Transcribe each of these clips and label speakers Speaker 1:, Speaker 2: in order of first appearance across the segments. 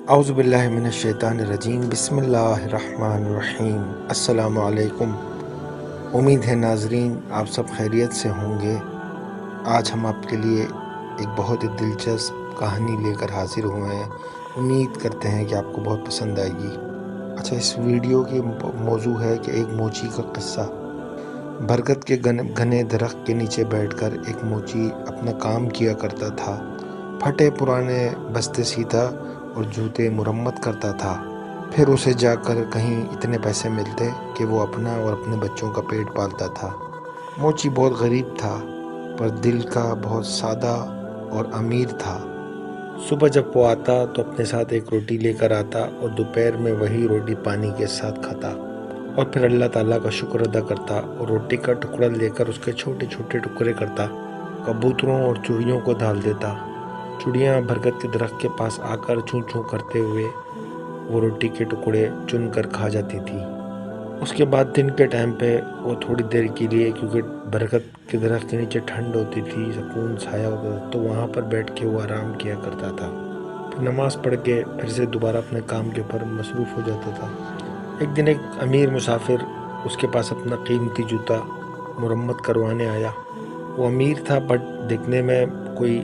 Speaker 1: اعوذ باللہ من الشیطان الرجیم، بسم اللہ الرحمن الرحیم۔ السلام علیکم۔ امید ہے ناظرین آپ سب خیریت سے ہوں گے۔ آج ہم آپ کے لیے ایک بہت ہی دلچسپ کہانی لے کر حاضر ہوئے ہیں۔ امید کرتے ہیں کہ آپ کو بہت پسند آئے گی۔ اچھا، اس ویڈیو کی موضوع ہے کہ ایک موچی کا قصہ۔ برگد کے گھنے درخت کے نیچے بیٹھ کر ایک موچی اپنا کام کیا کرتا تھا۔ پھٹے پرانے بستے سیتا اور جوتے مرمت کرتا تھا۔ پھر اسے جا کر کہیں اتنے پیسے ملتے کہ وہ اپنا اور اپنے بچوں کا پیٹ پالتا تھا۔ موچی بہت غریب تھا پر دل کا بہت سادہ اور امیر تھا۔ صبح جب وہ آتا تو اپنے ساتھ ایک روٹی لے کر آتا اور دوپہر میں وہی روٹی پانی کے ساتھ کھاتا اور پھر اللہ تعالیٰ کا شکر ادا کرتا اور روٹی کا ٹکڑا لے کر اس کے چھوٹے چھوٹے ٹکڑے کرتا، کبوتروں اور چڑیوں کو ڈال دیتا۔ چڑیاں برگد کے درخت کے پاس آ کر چوں چوں کرتے ہوئے وہ روٹی کے ٹکڑے چن کر کھا جاتی تھی۔ اس کے بعد دن کے ٹائم پہ وہ تھوڑی دیر کے لیے، کیونکہ برگد کے درخت کے نیچے ٹھنڈ ہوتی تھی، سکون سایہ ہوتا تھا، تو وہاں پر بیٹھ کے وہ آرام کیا کرتا تھا۔ پھر نماز پڑھ کے پھر سے دوبارہ اپنے کام کے اوپر مصروف ہو جاتا تھا۔ ایک دن ایک امیر مسافر اس کے پاس اپنا قیمتی جوتا مرمت کروانے آیا۔ وہ امیر تھا بٹ دیکھنے میں کوئی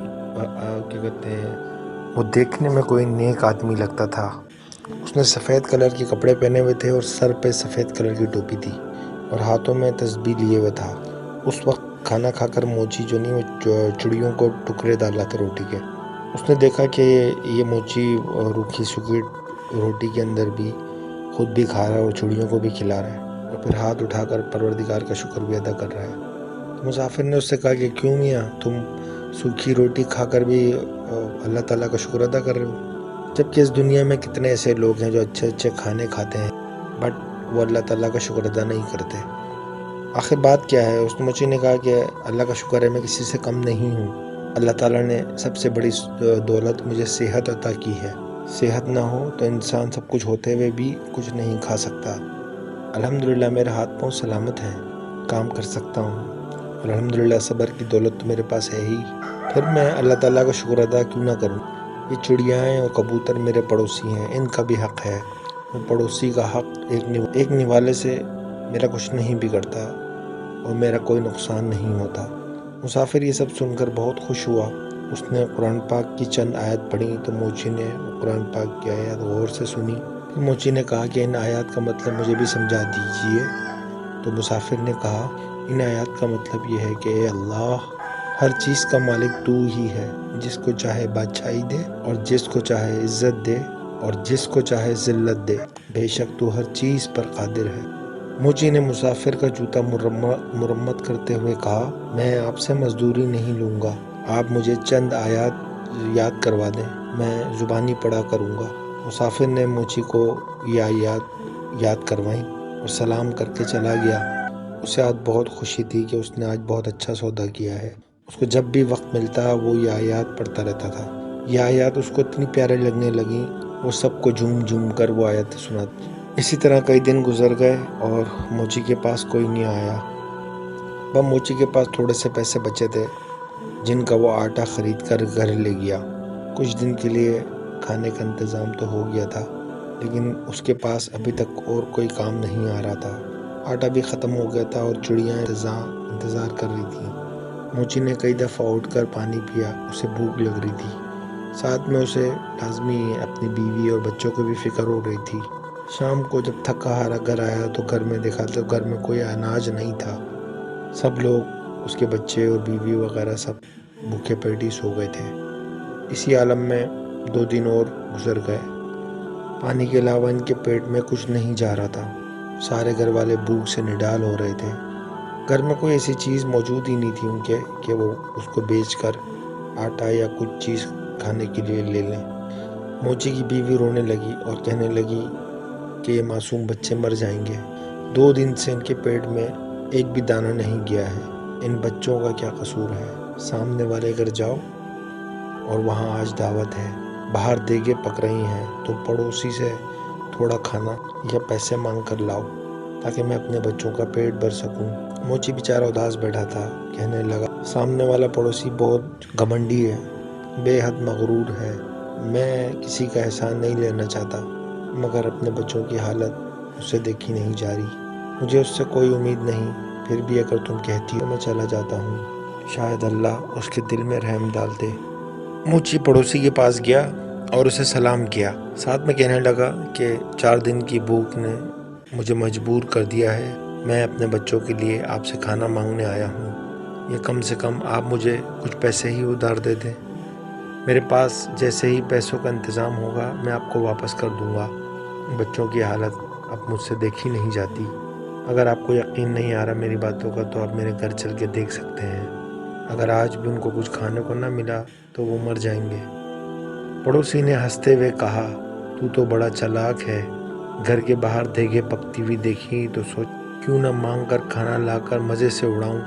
Speaker 1: وہ دیکھنے میں کوئی نیک آدمی لگتا تھا۔ اس نے سفید کلر کے کپڑے پہنے ہوئے تھے اور سر پہ سفید کلر کی ٹوپی تھی اور ہاتھوں میں تسبیح لیے ہوئے تھا۔ اس وقت کھانا کھا کر موچی جو نہیں، وہ چڑیوں کو ٹکڑے ڈال رہا تھا روٹی کے۔ اس نے دیکھا کہ یہ موچی روکھی سوکھی روٹی کے اندر بھی خود بھی کھا رہا ہے اور چڑیوں کو بھی کھلا رہا ہے اور پھر ہاتھ اٹھا کر پروردگار کا شکر بھی ادا کر رہا ہے۔ تو مسافر نے اس سے کہا کہ کیوں میاں، تم سوکھی روٹی کھا کر بھی اللہ تعالیٰ کا شکر ادا کر رہے ہو، جبکہ اس دنیا میں کتنے ایسے لوگ ہیں جو اچھے اچھے کھانے کھاتے ہیں بٹ وہ اللہ تعالیٰ کا شکر ادا نہیں کرتے۔ آخر بات کیا ہے؟ اس موچی نے کہا کہ اللہ کا شکر ہے، میں کسی سے کم نہیں ہوں۔ اللہ تعالیٰ نے سب سے بڑی دولت مجھے صحت عطا کی ہے۔ صحت نہ ہو تو انسان سب کچھ ہوتے ہوئے بھی کچھ نہیں کھا سکتا۔ الحمدللہ میرے ہاتھ پاؤں سلامت ہیں، کام کر سکتا ہوں، الحمدللہ صبر کی دولت تو میرے پاس ہے ہی، پھر میں اللہ تعالیٰ کا شکر ادا کیوں نہ کروں؟ یہ چڑیاں اور کبوتر میرے پڑوسی ہیں، ان کا بھی حق ہے۔ وہ پڑوسی کا حق ایک نوالے سے میرا کچھ نہیں بگڑتا اور میرا کوئی نقصان نہیں ہوتا۔ مسافر یہ سب سن کر بہت خوش ہوا۔ اس نے قرآن پاک کی چند آیت پڑھی تو موچی نے قرآن پاک کی آیات غور سے سنی۔ پھر موچی نے کہا کہ ان آیات کا مطلب مجھے بھی سمجھا دیجئے۔ تو مسافر نے کہا ان آیات کا مطلب یہ ہے کہ اے اللہ، ہر چیز کا مالک تو ہی ہے، جس کو چاہے بادشاہی دے اور جس کو چاہے عزت دے اور جس کو چاہے ذلت دے، بے شک تو ہر چیز پر قادر ہے۔ موچی نے مسافر کا جوتا مرمت کرتے ہوئے کہا میں آپ سے مزدوری نہیں لوں گا، آپ مجھے چند آیات یاد کروا دیں، میں زبانی پڑھا کروں گا۔ مسافر نے موچی کو یہ آیات یاد کروائیں اور سلام کر کے چلا گیا۔ اسے آج بہت خوشی تھی کہ اس نے آج بہت اچھا سودا کیا ہے۔ اس کو جب بھی وقت ملتا وہ یہ آیات پڑھتا رہتا تھا۔ یہ آیات اس کو اتنی پیارے لگنے لگیں، وہ سب کو جھوم جھوم کر وہ آیات سناتا۔ اسی طرح کئی دن گزر گئے اور موچی کے پاس کوئی نہیں آیا۔ موچی کے پاس تھوڑے سے پیسے بچے تھے جن کا وہ آٹا خرید کر گھر لے گیا۔ کچھ دن کے لیے کھانے کا انتظام تو ہو گیا تھا لیکن اس کے پاس ابھی تک اور کوئی کام نہیں آ رہا تھا۔ آٹا بھی ختم ہو گیا تھا اور چڑیاں انتظار کر رہی تھیں۔ موچی نے کئی دفعہ اٹھ کر پانی پیا، اسے بھوک لگ رہی تھی، ساتھ میں اسے لازمی اپنی بیوی اور بچوں کو بھی فکر ہو رہی تھی۔ شام کو جب تھکا ہارا گھر آیا تو گھر میں دیکھا تو گھر میں کوئی اناج نہیں تھا۔ سب لوگ، اس کے بچے اور بیوی وغیرہ سب بھوکے پیٹ سو گئے تھے۔ اسی عالم میں 2 دن اور گزر گئے۔ پانی کے علاوہ ان کے پیٹ میں کچھ نہیں جا رہا تھا۔ سارے گھر والے بھوک سے نڈال ہو رہے تھے۔ گھر میں کوئی ایسی چیز موجود ہی نہیں تھی ان کے کہ وہ اس کو بیچ کر آٹا یا کچھ چیز کھانے کے لیے لے لیں۔ موچی کی بیوی رونے لگی اور کہنے لگی کہ یہ معصوم بچے مر جائیں گے، 2 دن سے ان کے پیٹ میں ایک بھی دانہ نہیں گیا ہے، ان بچوں کا کیا قصور ہے؟ سامنے والے گھر جاؤ اور وہاں آج دعوت ہے، باہر دیگیں پک رہی ہیں، تم پڑوسی سے تھوڑا کھانا یا پیسے مانگ کر لاؤ تاکہ میں اپنے بچوں کا پیٹ بھر سکوں۔ موچی بیچارہ اداس بیٹھا تھا، کہنے لگا سامنے والا پڑوسی بہت گھمنڈی ہے، بے حد مغرور ہے، میں کسی کا احسان نہیں لینا چاہتا، مگر اپنے بچوں کی حالت اس سے دیکھی نہیں جا رہی۔ مجھے اس سے کوئی امید نہیں، پھر بھی اگر تم کہتی ہو میں چلا جاتا ہوں، شاید اللہ اس کے دل میں رحم ڈال دے۔ موچی پڑوسی کے پاس گیا اور اسے سلام کیا، ساتھ میں کہنے لگا کہ 4 دن کی بھوک نے مجھے مجبور کر دیا ہے، میں اپنے بچوں کے لیے آپ سے کھانا مانگنے آیا ہوں، یہ کم سے کم آپ مجھے کچھ پیسے ہی ادھار دے دیں۔ میرے پاس جیسے ہی پیسوں کا انتظام ہوگا میں آپ کو واپس کر دوں گا۔ بچوں کی حالت اب مجھ سے دیکھی نہیں جاتی، اگر آپ کو یقین نہیں آ رہا میری باتوں کا تو آپ میرے گھر چل کے دیکھ سکتے ہیں، اگر آج بھی ان کو کچھ کھانے کو نہ ملا تو وہ مر جائیں گے۔ پڑوسی نے ہنستے ہوئے کہا، تو بڑا چالاک ہے، گھر کے باہر دیگیں پکتی ہوئی دیکھی تو سوچ کیوں نہ مانگ کر کھانا لا کر مزے سے اڑاؤں۔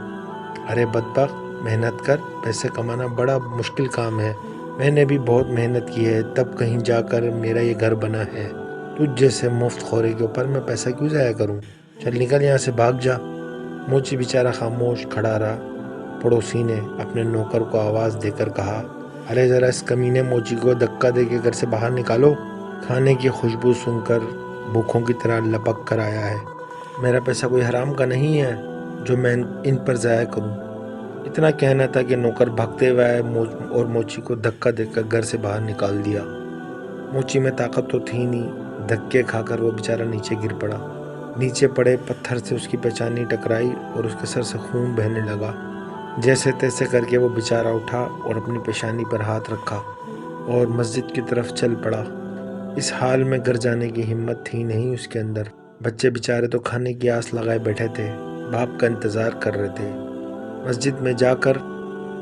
Speaker 1: ارے بدبخت، محنت کر، پیسے کمانا بڑا مشکل کام ہے، میں نے بھی بہت محنت کی ہے تب کہیں جا کر میرا یہ گھر بنا ہے، تجھ جیسے مفت خورے کے اوپر میں پیسہ کیوں ضائع کروں، چل نکل یہاں سے، بھاگ جا۔ موچی بیچارہ خاموش کھڑا رہا۔ پڑوسی نے اپنے نوکر کو آواز دے کر کہا، ارے ذرا اس کمینے موچی کو دھکا دے کے گھر سے باہر نکالو، کھانے کی خوشبو سن کر بھوکھوں کی طرح لپک کر آیا ہے، میرا پیسہ کوئی حرام کا نہیں ہے جو میں ان پر ضائع کروں۔ اتنا کہنا تھا کہ نوکر بھاگتے ہوئے آئے اور موچی کو دھکا دے کر گھر سے باہر نکال دیا۔ موچی میں طاقت تو تھی نہیں، دھکے کھا کر وہ بیچارہ نیچے گر پڑا۔ نیچے پڑے پتھر سے اس کی پیشانی ٹکرائی اور اس کے سر سے خون بہنے لگا۔ جیسے تیسے کر کے وہ بیچارہ اٹھا اور اپنی پیشانی پر ہاتھ رکھا اور مسجد کی طرف چل پڑا۔ اس حال میں گھر جانے کی ہمت تھی نہیں اس کے اندر۔ بچے بیچارے تو کھانے کی آس لگائے بیٹھے تھے، باپ کا انتظار کر رہے تھے۔ مسجد میں جا کر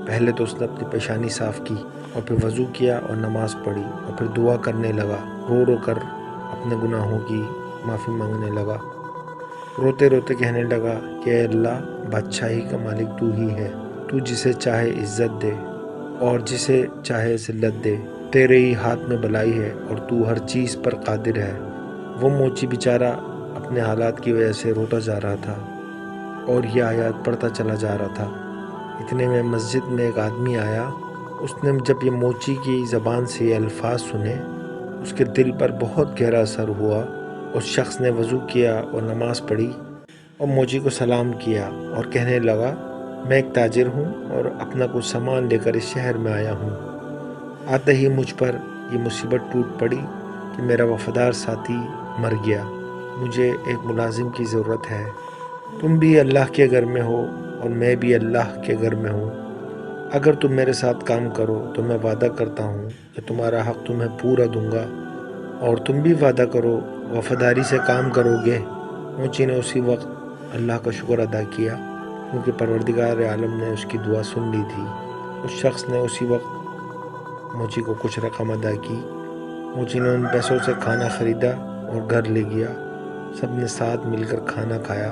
Speaker 1: پہلے تو اس نے اپنی پیشانی صاف کی اور پھر وضو کیا اور نماز پڑھی اور پھر دعا کرنے لگا، رو رو کر اپنے گناہوں کی معافی مانگنے لگا۔ روتے روتے کہنے لگا کہ اے اللہ، بادشاہی کا مالک تو ہی ہے، تو جسے چاہے عزت دے اور جسے چاہے ذلت دے، تیرے ہی ہاتھ میں بلائی ہے اور تو ہر چیز پر قادر ہے۔ وہ موچی بیچارہ اپنے حالات کی وجہ سے روتا جا رہا تھا اور یہ آیات پڑھتا چلا جا رہا تھا۔ اتنے میں مسجد میں ایک آدمی آیا، اس نے جب یہ موچی کی زبان سے یہ الفاظ سنے اس کے دل پر بہت گہرا اثر ہوا۔ اس شخص نے وضو کیا اور نماز پڑھی اور موچی کو سلام کیا اور کہنے لگا، میں ایک تاجر ہوں اور اپنا کچھ سامان لے کر اس شہر میں آیا ہوں، آتے ہی مجھ پر یہ مصیبت ٹوٹ پڑی کہ میرا وفادار ساتھی مر گیا، مجھے ایک ملازم کی ضرورت ہے، تم بھی اللہ کے گھر میں ہو اور میں بھی اللہ کے گھر میں ہوں، اگر تم میرے ساتھ کام کرو تو میں وعدہ کرتا ہوں کہ تمہارا حق تمہیں پورا دوں گا، اور تم بھی وعدہ کرو وفاداری سے کام کرو گے۔ موچی نے اسی وقت اللہ کا شکر ادا کیا کیونکہ پروردگار عالم نے اس کی دعا سن لی تھی۔ اس شخص نے اسی وقت موچی کو کچھ رقم ادا کی۔ موچی نے ان پیسوں سے کھانا خریدا اور گھر لے گیا، سب نے ساتھ مل کر کھانا کھایا۔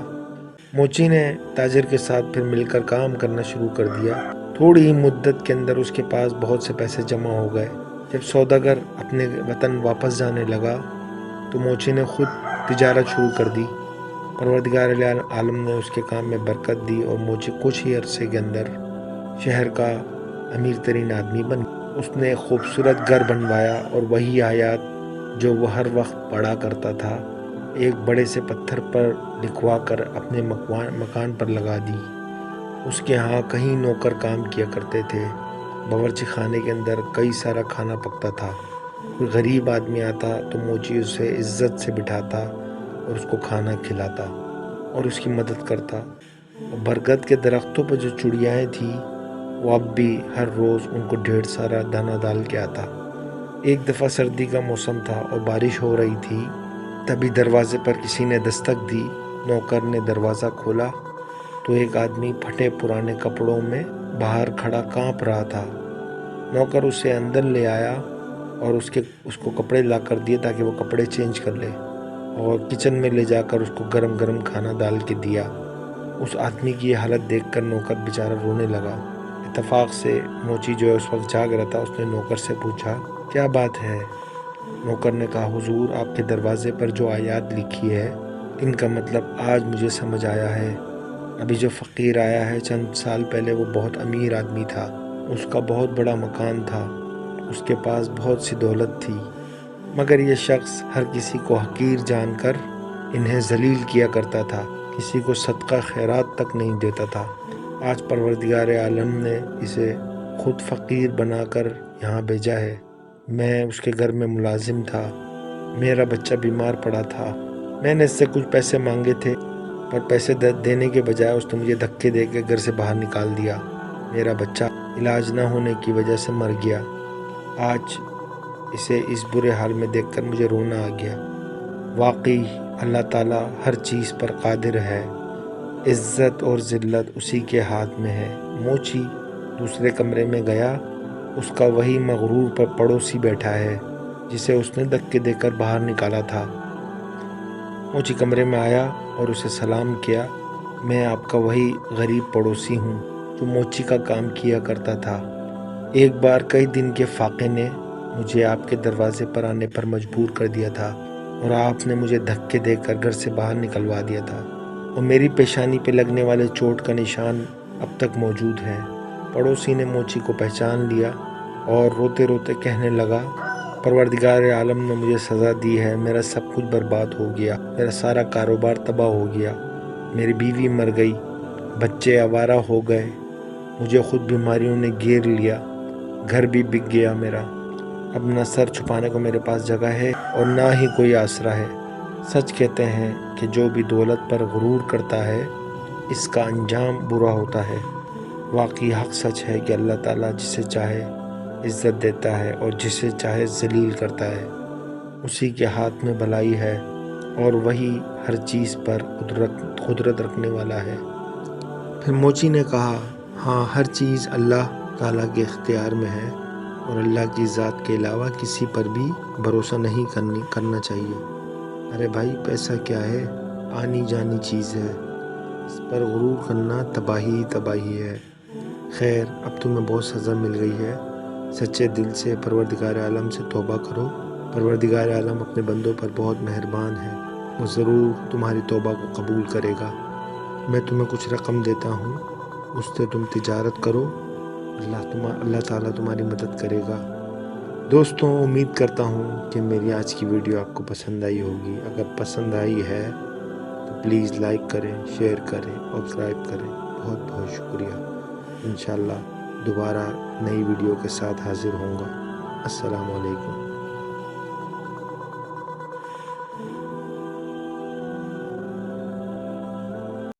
Speaker 1: موچی نے تاجر کے ساتھ پھر مل کر کام کرنا شروع کر دیا۔ تھوڑی ہی مدت کے اندر اس کے پاس بہت سے پیسے جمع ہو گئے۔ جب سوداگر اپنے وطن واپس جانے لگا تو موچی نے خود تجارت شروع کر دی۔ پروردگار عالم نے اس کے کام میں برکت دی اور موچی کچھ ہی عرصے کے اندر شہر کا امیر ترین آدمی بن گیا۔ اس نے ایک خوبصورت گھر بنوایا اور وہی آیات جو وہ ہر وقت پڑھا کرتا تھا ایک بڑے سے پتھر پر لکھوا کر اپنے مکان پر لگا دی۔ اس کے ہاں کئی نوکر کام کیا کرتے تھے۔ باورچی خانے کے اندر کئی سارا کھانا پکتا تھا۔ کوئی غریب آدمی آتا تو موچی اسے عزت سے بٹھاتا اور اس کو کھانا کھلاتا اور اس کی مدد کرتا۔ اور برگد کے درختوں پر جو چڑیائیں تھیں وہ اب بھی ہر روز ان کو ڈھیر سارا دانہ ڈال کے آتا۔ ایک دفعہ سردی کا موسم تھا اور بارش ہو رہی تھی، تبھی دروازے پر کسی نے دستک دی۔ نوکر نے دروازہ کھولا تو ایک آدمی پھٹے پرانے کپڑوں میں باہر کھڑا کانپ رہا تھا۔ نوکر اسے اندر لے آیا اور اس کو کپڑے لا کر دیے تاکہ وہ کپڑے چینج کر لے، اور کچن میں لے جا کر اس کو گرم گرم کھانا ڈال کے دیا۔ اس آدمی کی یہ حالت دیکھ کر نوکر بیچارہ رونے لگا۔ اتفاق سے موچی جو ہے اس وقت جاگ رہا تھا، اس نے نوکر سے پوچھا، کیا بات ہے؟ نوکر نے کہا، حضور آپ کے دروازے پر جو آیات لکھی ہے ان کا مطلب آج مجھے سمجھ آیا ہے۔ ابھی جو فقیر آیا ہے چند سال پہلے وہ بہت امیر آدمی تھا، اس کا بہت بڑا مکان تھا، اس کے پاس بہت سی دولت تھی، مگر یہ شخص ہر کسی کو حقیر جان کر انہیں ذلیل کیا کرتا تھا، کسی کو صدقہ خیرات تک نہیں دیتا تھا۔ آج پروردگار عالم نے اسے خود فقیر بنا کر یہاں بھیجا ہے۔ میں اس کے گھر میں ملازم تھا، میرا بچہ بیمار پڑا تھا، میں نے اس سے کچھ پیسے مانگے تھے، پر پیسے دینے کے بجائے اس نے مجھے دھکے دے کے گھر سے باہر نکال دیا۔ میرا بچہ علاج نہ ہونے کی وجہ سے مر گیا۔ آج اسے اس برے حال میں دیکھ کر مجھے رونا آ گیا۔ واقعی اللہ تعالیٰ ہر چیز پر قادر ہے، عزت اور ذلت اسی کے ہاتھ میں ہے۔ موچی دوسرے کمرے میں گیا، اس کا وہی مغرور پڑوسی بیٹھا ہے جسے اس نے دھکے دے کر باہر نکالا تھا۔ موچی کمرے میں آیا اور اسے سلام کیا۔ میں آپ کا وہی غریب پڑوسی ہوں جو موچی کا کام کیا کرتا تھا۔ ایک بار کئی دن کے فاقے نے مجھے آپ کے دروازے پر آنے پر مجبور کر دیا تھا اور آپ نے مجھے دھکے دے کر گھر سے باہر نکلوا دیا تھا، اور میری پیشانی پہ لگنے والے چوٹ کا نشان اب تک موجود ہے۔ پڑوسی نے موچی کو پہچان لیا اور روتے روتے کہنے لگا، پروردگار عالم نے مجھے سزا دی ہے، میرا سب کچھ برباد ہو گیا، میرا سارا کاروبار تباہ ہو گیا، میری بیوی مر گئی، بچے آوارہ ہو گئے، مجھے خود بیماریوں نے گھیر لیا، گھر بھی بک گیا میرا، اب نہ سر چھپانے کو میرے پاس جگہ ہے اور نہ ہی کوئی آسرا ہے۔ سچ کہتے ہیں کہ جو بھی دولت پر غرور کرتا ہے اس کا انجام برا ہوتا ہے۔ واقعی حق سچ ہے کہ اللہ تعالیٰ جسے چاہے عزت دیتا ہے اور جسے چاہے ذلیل کرتا ہے، اسی کے ہاتھ میں بھلائی ہے اور وہی ہر چیز پر قدرت رکھنے والا ہے۔ پھر موچی نے کہا، ہاں، ہر چیز اللہ تعالیٰ کے اختیار میں ہے اور اللہ کی ذات کے علاوہ کسی پر بھی بھروسہ نہیں کرنا چاہیے۔ ارے بھائی، پیسہ کیا ہے؟ آنی جانی چیز ہے، اس پر غرور کرنا تباہی ہے۔ خیر، اب تمہیں بہت سزا مل گئی ہے، سچے دل سے پروردگار عالم سے توبہ کرو۔ پروردگار عالم اپنے بندوں پر بہت مہربان ہے، وہ ضرور تمہاری توبہ کو قبول کرے گا۔ میں تمہیں کچھ رقم دیتا ہوں، اس سے تم تجارت کرو، اللہ تعالیٰ تمہاری مدد کرے گا۔ دوستوں، امید کرتا ہوں کہ میری آج کی ویڈیو آپ کو پسند آئی ہوگی۔ اگر پسند آئی ہے تو پلیز لائک کریں، شیئر کریں اور سبسکرائب کریں۔ بہت بہت شکریہ۔ انشاءاللہ دوبارہ نئی ویڈیو کے ساتھ حاضر ہوں گا۔ السلام علیکم۔